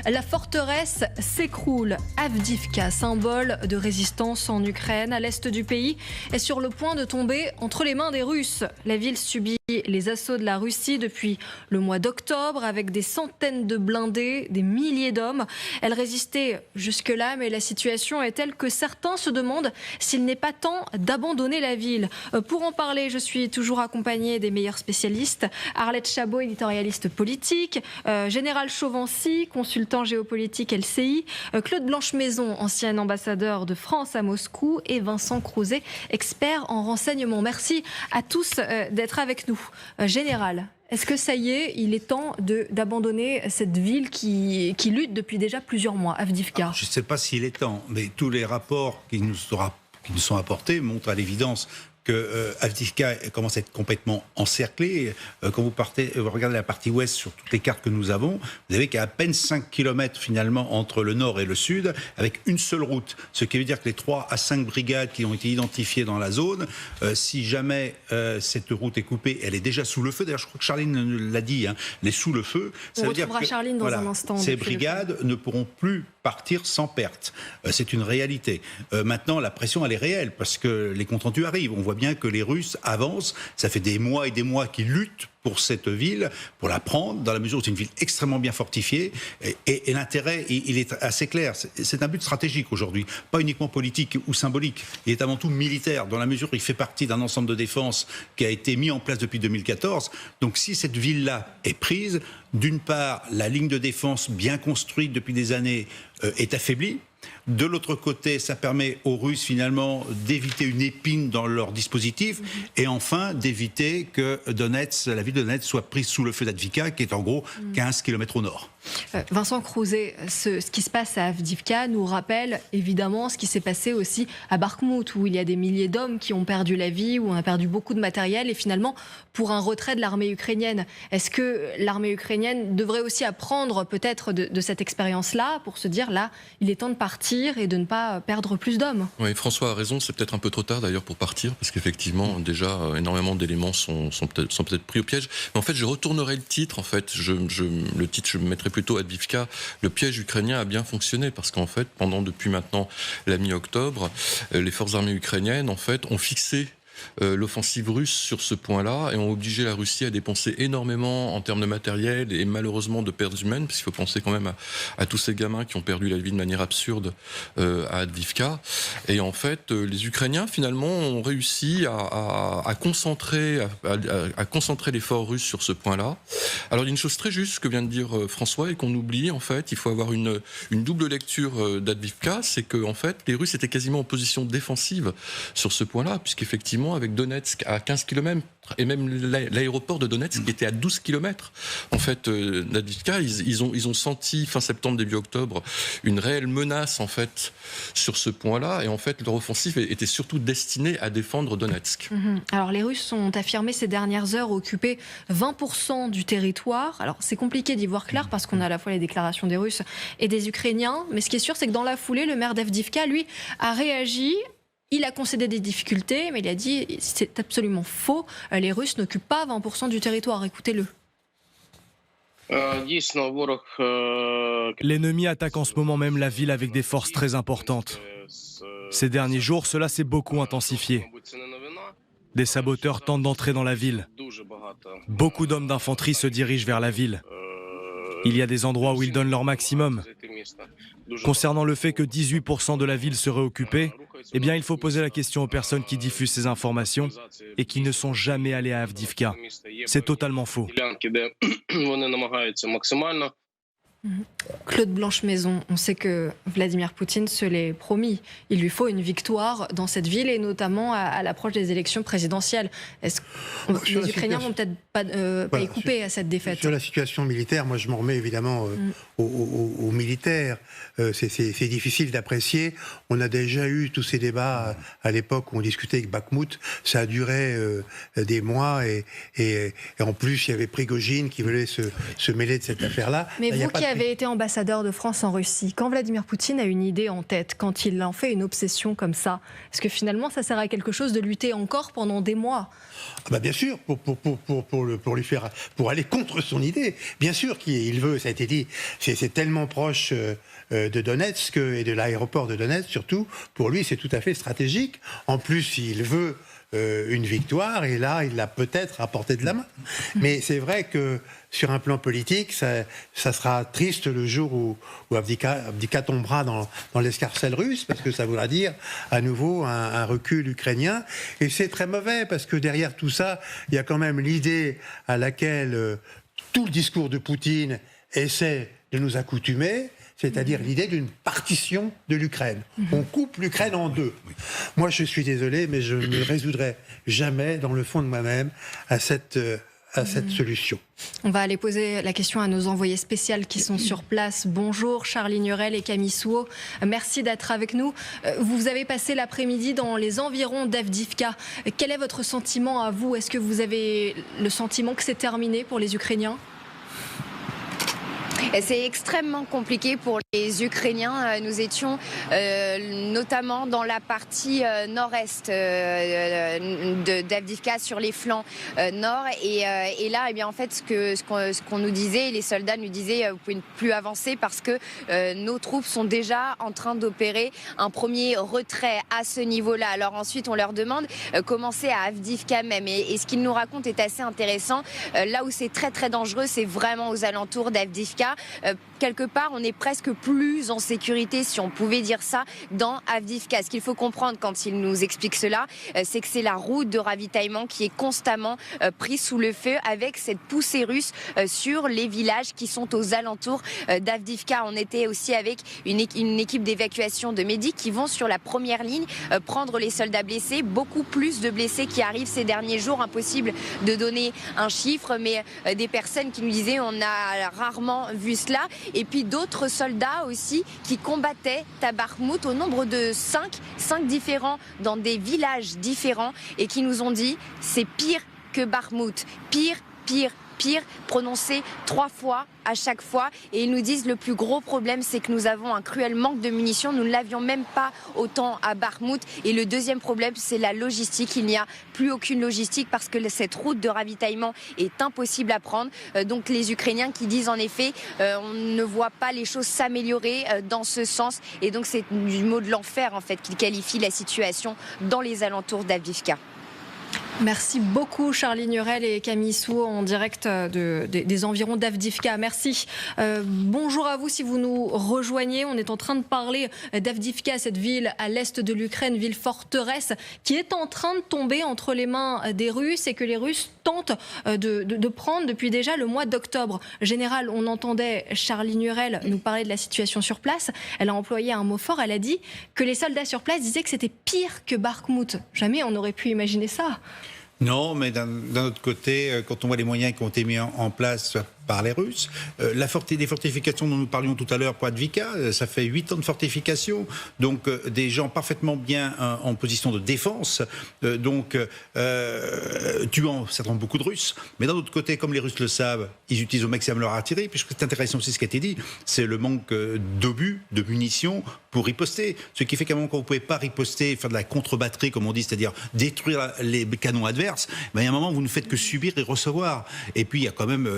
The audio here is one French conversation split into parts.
La forteresse s'écroule. Avdivka, symbole de résistance en Ukraine, à l'est du pays, est sur le point de tomber entre les mains des Russes. La ville subit les assauts de la Russie depuis le mois d'octobre avec des centaines de blindés, des milliers d'hommes. Elle résistait jusque-là, mais la situation est telle que certains se demandent s'il n'est pas temps d'abandonner la ville. Pour en parler, je suis toujours accompagnée des meilleurs spécialistes. Arlette Chabot, éditorialiste politique, Général Chauvency, consultant géopolitique LCI, Claude Blanche-Maison, ancien ambassadeur de France à Moscou, et Vincent Crouzet, expert en renseignement. Merci à tous d'être avec nous. Général, est-ce que ça y est, il est temps d'abandonner cette ville qui lutte depuis déjà plusieurs mois, Avdivka? Je ne sais pas s'il est temps, mais tous les rapports qui nous sont apportés montrent à l'évidence que Avdivka commence à être complètement encerclée. Quand vous regardez la partie ouest sur toutes les cartes que nous avons, vous avez qu'à peine 5 km finalement entre le nord et le sud, avec une seule route. Ce qui veut dire que les 3 à 5 brigades qui ont été identifiées dans la zone, si jamais cette route est coupée, elle est déjà sous le feu. D'ailleurs, je crois que Charline l'a dit, elle est sous le feu. Ça veut dire que Charline dans un instant. Ces brigades ne pourront plus partir sans perte. C'est une réalité. Maintenant, la pression, elle est réelle, parce que les comptes rendus arrivent. On voit bien que les Russes avancent. Ça fait des mois et des mois qu'ils luttent pour cette ville, pour la prendre, dans la mesure où c'est une ville extrêmement bien fortifiée. Et l'intérêt, il est assez clair. C'est un but stratégique aujourd'hui, pas uniquement politique ou symbolique. Il est avant tout militaire, dans la mesure où il fait partie d'un ensemble de défense qui a été mis en place depuis 2014. Donc si cette ville-là est prise, d'une part, la ligne de défense bien construite depuis des années est affaiblie. De l'autre côté, ça permet aux Russes finalement d'éviter une épine dans leur dispositif et enfin d'éviter que la ville de Donetsk soit prise sous le feu d'Avdivka, qui est en gros 15 km au nord. Vincent Crouzet, ce qui se passe à Avdivka nous rappelle évidemment ce qui s'est passé aussi à Bakhmout, où il y a des milliers d'hommes qui ont perdu la vie, où on a perdu beaucoup de matériel, et finalement pour un retrait de l'armée ukrainienne. Est-ce que l'armée ukrainienne devrait aussi apprendre peut-être de cette expérience-là pour se dire là, il est temps de partir et de ne pas perdre plus d'hommes? Oui, François a raison, c'est peut-être un peu trop tard d'ailleurs pour partir, parce qu'effectivement déjà énormément d'éléments sont peut-être pris au piège. Mais en fait, je retournerai le titre. En fait, le titre, je me mettrai plutôt Avdivka. Le piège ukrainien a bien fonctionné, parce qu'en fait, depuis maintenant la mi-octobre, les forces armées ukrainiennes en fait ont fixé l'offensive russe sur ce point-là et ont obligé la Russie à dépenser énormément en termes de matériel et malheureusement de pertes humaines, parce qu'il faut penser quand même à tous ces gamins qui ont perdu la vie de manière absurde à Avdivka. Et en fait, les Ukrainiens finalement ont réussi à concentrer l'effort russe sur ce point-là. Alors il y a une chose très juste que vient de dire François et qu'on oublie en fait, il faut avoir une double lecture d'Avdivka, c'est que en fait les Russes étaient quasiment en position défensive sur ce point-là, puisqu'effectivement avec Donetsk à 15 km et même l'aéroport de Donetsk qui était à 12 km en fait d'Avdivka, ils ont senti fin septembre début octobre une réelle menace en fait sur ce point-là, et en fait leur offensive était surtout destinée à défendre Donetsk. Alors les Russes ont affirmé ces dernières heures occuper 20% du territoire. Alors c'est compliqué d'y voir clair parce qu'on a à la fois les déclarations des Russes et des Ukrainiens, mais ce qui est sûr c'est que dans la foulée le maire d'Avdivka lui a réagi. Il a concédé des difficultés, mais il a dit c'est absolument faux. Les Russes n'occupent pas 20% du territoire. Écoutez-le. L'ennemi attaque en ce moment même la ville avec des forces très importantes. Ces derniers jours, cela s'est beaucoup intensifié. Des saboteurs tentent d'entrer dans la ville. Beaucoup d'hommes d'infanterie se dirigent vers la ville. Il y a des endroits où ils donnent leur maximum. Concernant le fait que 18% de la ville serait occupée, eh bien, il faut poser la question aux personnes qui diffusent ces informations et qui ne sont jamais allées à Avdivka. C'est totalement faux. Claude Blanche-Maison, on sait que Vladimir Poutine se l'est promis. Il lui faut une victoire dans cette ville et notamment à l'approche des élections présidentielles. Est-ce que les Ukrainiens vont peut-être pas y couper à cette défaite? Sur la situation militaire, moi je m'en remets évidemment aux militaires. C'est difficile d'apprécier. On a déjà eu tous ces débats à l'époque où on discutait avec Bakhmout. Ça a duré des mois et en plus il y avait Prigojine qui voulait se mêler de cette affaire-là. Mais vous qui avez été ambassadeur de France en Russie, quand Vladimir Poutine a une idée en tête, quand il en fait une obsession comme ça, est-ce que finalement ça sert à quelque chose de lutter encore pendant des mois? Bien sûr, pour pour aller contre son idée. Bien sûr qu'il veut, ça a été dit, c'est tellement proche de Donetsk et de l'aéroport de Donetsk surtout. Pour lui, c'est tout à fait stratégique. En plus, il veut une victoire, et là, il l'a peut-être à portée de la main. Mais c'est vrai que sur un plan politique, ça sera triste le jour où Avdiïvka tombera dans l'escarcelle russe, parce que ça voudra dire à nouveau un recul ukrainien. Et c'est très mauvais, parce que derrière tout ça, il y a quand même l'idée à laquelle tout le discours de Poutine essaie de nous accoutumer, c'est-à-dire l'idée d'une partition de l'Ukraine. On coupe l'Ukraine en deux. Moi, je suis désolé, mais je ne me résoudrai jamais, dans le fond de moi-même, à cette solution. On va aller poser la question à nos envoyés spéciaux qui sont sur place. Bonjour Charlie Nurel et Camille Souhaut. Merci d'être avec nous. Vous avez passé l'après-midi dans les environs d'Avdiïvka. Quel est votre sentiment à vous? Est-ce que vous avez le sentiment que c'est terminé pour les Ukrainiens? C'est extrêmement compliqué pour les Ukrainiens. Nous étions notamment dans la partie nord-est d'Avdiïvka, sur les flancs nord. Et là, eh bien, en fait, ce qu'on nous disait, les soldats nous disaient, vous pouvez plus avancer parce que nos troupes sont déjà en train d'opérer un premier retrait à ce niveau-là. Alors ensuite, on leur demande comment c'est à Avdiïvka même. Et ce qu'ils nous racontent est assez intéressant. Là où c'est très très dangereux, c'est vraiment aux alentours d'Avdiïvka. Quelque part, on est presque plus en sécurité, si on pouvait dire ça, dans Avdiïvka. Ce qu'il faut comprendre quand il nous explique cela, c'est que c'est la route de ravitaillement qui est constamment prise sous le feu, avec cette poussée russe sur les villages qui sont aux alentours d'Avdiïvka. On était aussi avec une équipe d'évacuation de médics qui vont sur la première ligne prendre les soldats blessés. Beaucoup plus de blessés qui arrivent ces derniers jours. Impossible de donner un chiffre, mais des personnes qui nous disaient on a rarement vu cela. Et puis d'autres soldats aussi qui combattaient à Bakhmout au nombre de 5 différents dans des villages différents, et qui nous ont dit c'est pire que Bakhmout, pire, prononcé 3 fois à chaque fois. Et ils nous disent le plus gros problème, c'est que nous avons un cruel manque de munitions. Nous ne l'avions même pas autant à Bakhmout. Et le deuxième problème, c'est la logistique. Il n'y a plus aucune logistique parce que cette route de ravitaillement est impossible à prendre. Donc les Ukrainiens qui disent en effet, on ne voit pas les choses s'améliorer dans ce sens. Et donc c'est du mot de l'enfer en fait qu'ils qualifient la situation dans les alentours d'Avdiïvka. Merci beaucoup Charlie Nurel et Camille Souhaut en direct des environs d'Avdiïvka. Merci. Bonjour à vous si vous nous rejoignez. On est en train de parler d'Avdiïvka, cette ville à l'est de l'Ukraine, ville forteresse qui est en train de tomber entre les mains des Russes et que les Russes tentent de prendre depuis déjà le mois d'octobre. Général, on entendait Charlie Nurel nous parler de la situation sur place. Elle a employé un mot fort. Elle a dit que les soldats sur place disaient que c'était pire que Bakhmout. Jamais on n'aurait pu imaginer ça. Non, mais d'un autre côté, quand on voit les moyens qui ont été mis en place par les Russes, des fortifications dont nous parlions tout à l'heure pour Avdiïvka, ça fait 8 ans de fortification, donc des gens parfaitement bien en position de défense, tuant certainement beaucoup de Russes. Mais d'un autre côté, comme les Russes le savent, ils utilisent au maximum leur artillerie, puisque c'est intéressant aussi ce qui a été dit, c'est le manque d'obus, de munitions pour riposter. Ce qui fait qu'à un moment, quand vous ne pouvez pas riposter, faire de la contre-batterie, comme on dit, c'est-à-dire détruire les canons adverses, ben, il y a un moment, vous ne faites que subir et recevoir. Et puis, il y a quand même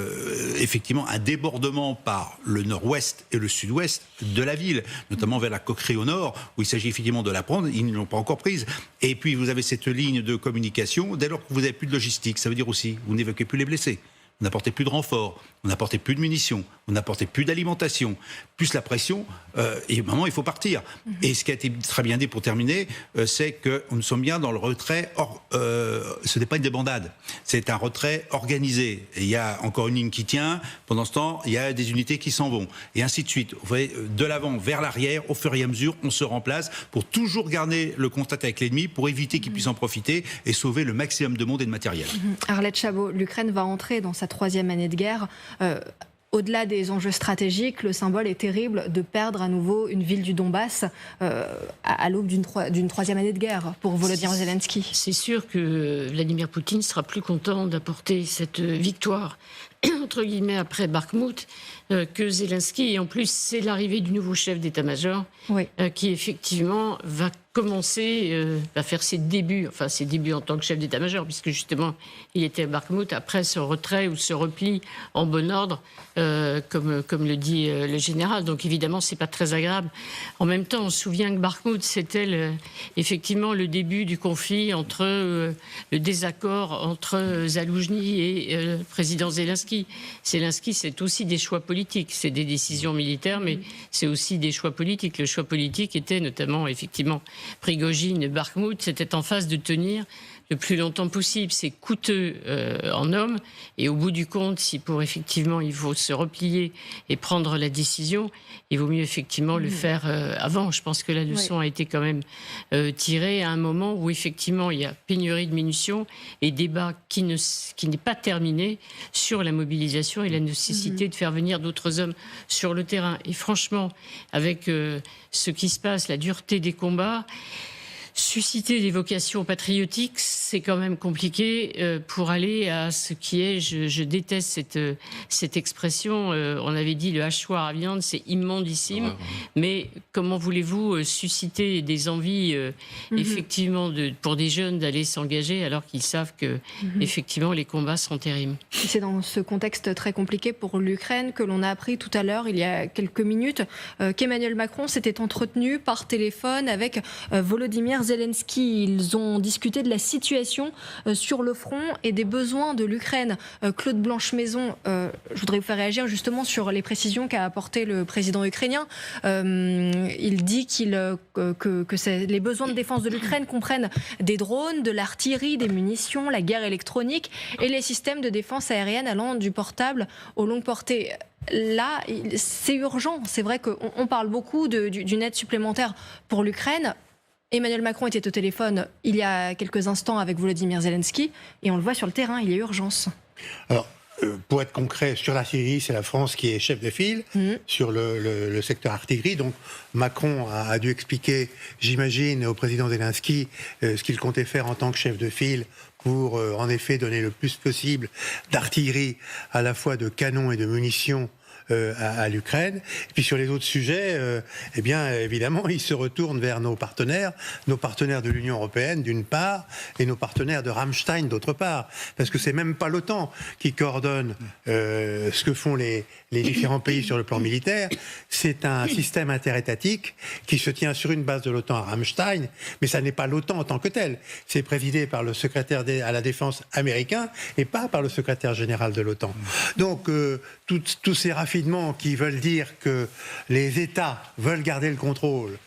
effectivement un débordement par le nord-ouest et le sud-ouest de la ville, notamment vers la Coquerie au nord, où il s'agit effectivement de la prendre. Ils ne l'ont pas encore prise. Et puis, vous avez cette ligne de communication. Dès lors que vous n'avez plus de logistique, ça veut dire aussi, vous n'évacuez plus les blessés. Vous n'apportez plus de renforts, vous n'apportez plus de munitions, vous n'apportez plus d'alimentation, plus la pression, et à un moment, il faut partir. Et ce qui a été très bien dit pour terminer, c'est que nous sommes bien dans le retrait, ce n'est pas une débandade, c'est un retrait organisé. Et il y a encore une ligne qui tient, pendant ce temps, il y a des unités qui s'en vont, et ainsi de suite. Vous voyez, de l'avant vers l'arrière, au fur et à mesure, on se remplace pour toujours garder le contact avec l'ennemi, pour éviter qu'il puisse en profiter et sauver le maximum de monde et de matériel. Arlette Chabot, l'Ukraine va entrer dans sa 3e année de guerre. Au-delà des enjeux stratégiques, le symbole est terrible de perdre à nouveau une ville du Donbass à l'aube d'une 3e année de guerre pour Volodymyr Zelensky. C'est sûr que Vladimir Poutine sera plus content d'apporter cette victoire entre guillemets après Bakhmout que Zelensky. Et en plus, c'est l'arrivée du nouveau chef d'état-major qui effectivement va commencer à faire ses débuts en tant que chef d'état-major, puisque justement il était à Bakhmout, après ce retrait ou ce repli en bon ordre, comme le dit le général. Donc évidemment, c'est pas très agréable. En même temps, on se souvient que Bakhmout, c'était effectivement le début du conflit entre le désaccord entre Zaloujny et le président Zelensky. Zelensky, c'est aussi des choix politiques, c'est des décisions militaires, mais c'est aussi des choix politiques. Le choix politique était notamment, effectivement, Prigojine, Bakhmout, c'était en phase de tenir le plus longtemps possible. C'est coûteux en hommes, et au bout du compte, si pour effectivement il faut se replier et prendre la décision, il vaut mieux effectivement le faire avant. Je pense que la leçon a été quand même tirée à un moment où effectivement il y a pénurie de munitions et débat qui n'est pas terminé sur la mobilisation et la nécessité de faire venir d'autres hommes sur le terrain. Et franchement, avec ce qui se passe, la dureté des combats, susciter des vocations patriotiques, c'est quand même compliqué pour aller à ce qui est, je déteste cette expression, on avait dit le hachoir à viande, c'est immondissime, mais comment voulez-vous susciter des envies effectivement pour des jeunes d'aller s'engager alors qu'ils savent que effectivement les combats seront terribles. C'est dans ce contexte très compliqué pour l'Ukraine que l'on a appris tout à l'heure, il y a quelques minutes, qu'Emmanuel Macron s'était entretenu par téléphone avec Volodymyr Zelensky. Ils ont discuté de la situation sur le front et des besoins de l'Ukraine. Claude Blanche-Maison, je voudrais vous faire réagir justement sur les précisions qu'a apporté le président ukrainien. Il dit que les besoins de défense de l'Ukraine comprennent des drones, de l'artillerie, des munitions, la guerre électronique et les systèmes de défense aérienne allant du portable aux longues portées. Là, c'est urgent. C'est vrai qu'on parle beaucoup d'une aide supplémentaire pour l'Ukraine. Emmanuel Macron était au téléphone il y a quelques instants avec Volodymyr Zelensky et on le voit sur le terrain, il y a urgence. Alors, pour être concret, sur l'artillerie, c'est la France qui est chef de file sur le secteur artillerie. Donc Macron a dû expliquer, j'imagine, au président Zelensky ce qu'il comptait faire en tant que chef de file pour, en effet, donner le plus possible d'artillerie, à la fois de canons et de munitions à l'Ukraine. Et puis sur les autres sujets, eh bien évidemment, ils se retournent vers nos partenaires de l'Union européenne d'une part, et nos partenaires de Rammstein d'autre part, parce que c'est même pas l'OTAN qui coordonne ce que font les différents pays sur le plan militaire. C'est un système interétatique qui se tient sur une base de l'OTAN à Rammstein, mais ça n'est pas l'OTAN en tant que tel. C'est présidé par le secrétaire à la défense américain et pas par le secrétaire général de l'OTAN. Donc tous ces raffinements qui veulent dire que les États veulent garder le contrôle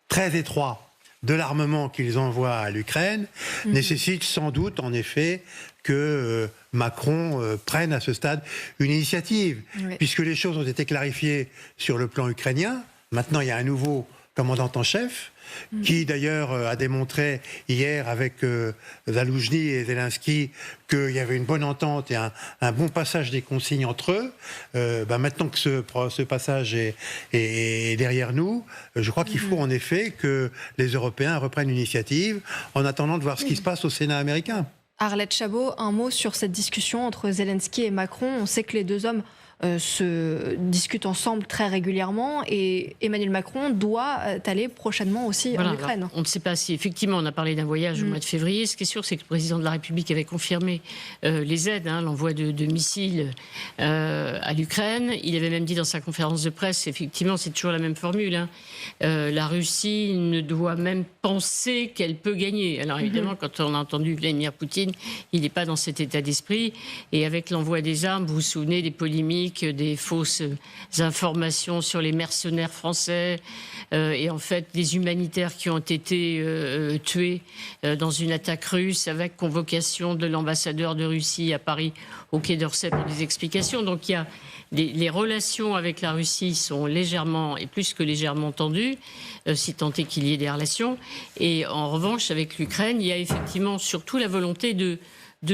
très étroit de l'armement qu'ils envoient à l'Ukraine nécessitent sans doute, en effet, que Macron prenne à ce stade une initiative, puisque les choses ont été clarifiées sur le plan ukrainien. Maintenant, il y a un nouveau commandant en chef, qui d'ailleurs a démontré hier avec Zaloujny et Zelensky qu'il y avait une bonne entente et un bon passage des consignes entre eux. Maintenant que ce passage est derrière nous, je crois qu'il faut en effet que les Européens reprennent une initiative en attendant de voir ce qui se passe au Sénat américain. Arlette Chabot, un mot sur cette discussion entre Zelensky et Macron. On sait que les deux hommes se discutent ensemble très régulièrement et Emmanuel Macron doit aller prochainement aussi en Ukraine. On ne sait pas si effectivement on a parlé d'un voyage au mois de février. Ce qui est sûr, c'est que le président de la République avait confirmé les aides, l'envoi de missiles à l'Ukraine. Il avait même dit dans sa conférence de presse, effectivement c'est toujours la même formule, la Russie ne doit même penser qu'elle peut gagner. Alors évidemment, quand on a entendu Vladimir Poutine, il n'est pas dans cet état d'esprit, et avec l'envoi des armes, vous vous souvenez des polémiques, des fausses informations sur les mercenaires français et en fait des humanitaires qui ont été tués dans une attaque russe avec convocation de l'ambassadeur de Russie à Paris au Quai d'Orsay pour des explications. Donc il y a les relations avec la Russie sont légèrement et plus que légèrement tendues, si tant est qu'il y ait des relations. Et en revanche, avec l'Ukraine, il y a effectivement surtout la volonté de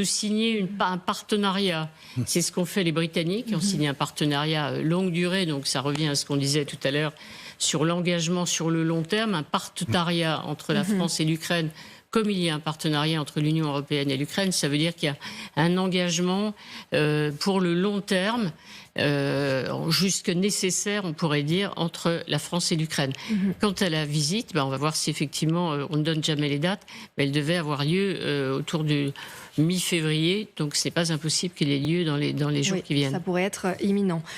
signer un partenariat. C'est ce qu'ont fait les Britanniques, qui ont signé un partenariat longue durée, donc ça revient à ce qu'on disait tout à l'heure sur l'engagement sur le long terme, un partenariat entre la France et l'Ukraine, comme il y a un partenariat entre l'Union européenne et l'Ukraine. Ça veut dire qu'il y a un engagement pour le long terme jusque nécessaire, on pourrait dire, entre la France et l'Ukraine. Quant à la visite, on va voir si effectivement, on ne donne jamais les dates, mais elle devait avoir lieu autour du mi-février, donc c'est pas impossible qu'il ait lieu dans les jours qui viennent. Ça pourrait être imminent.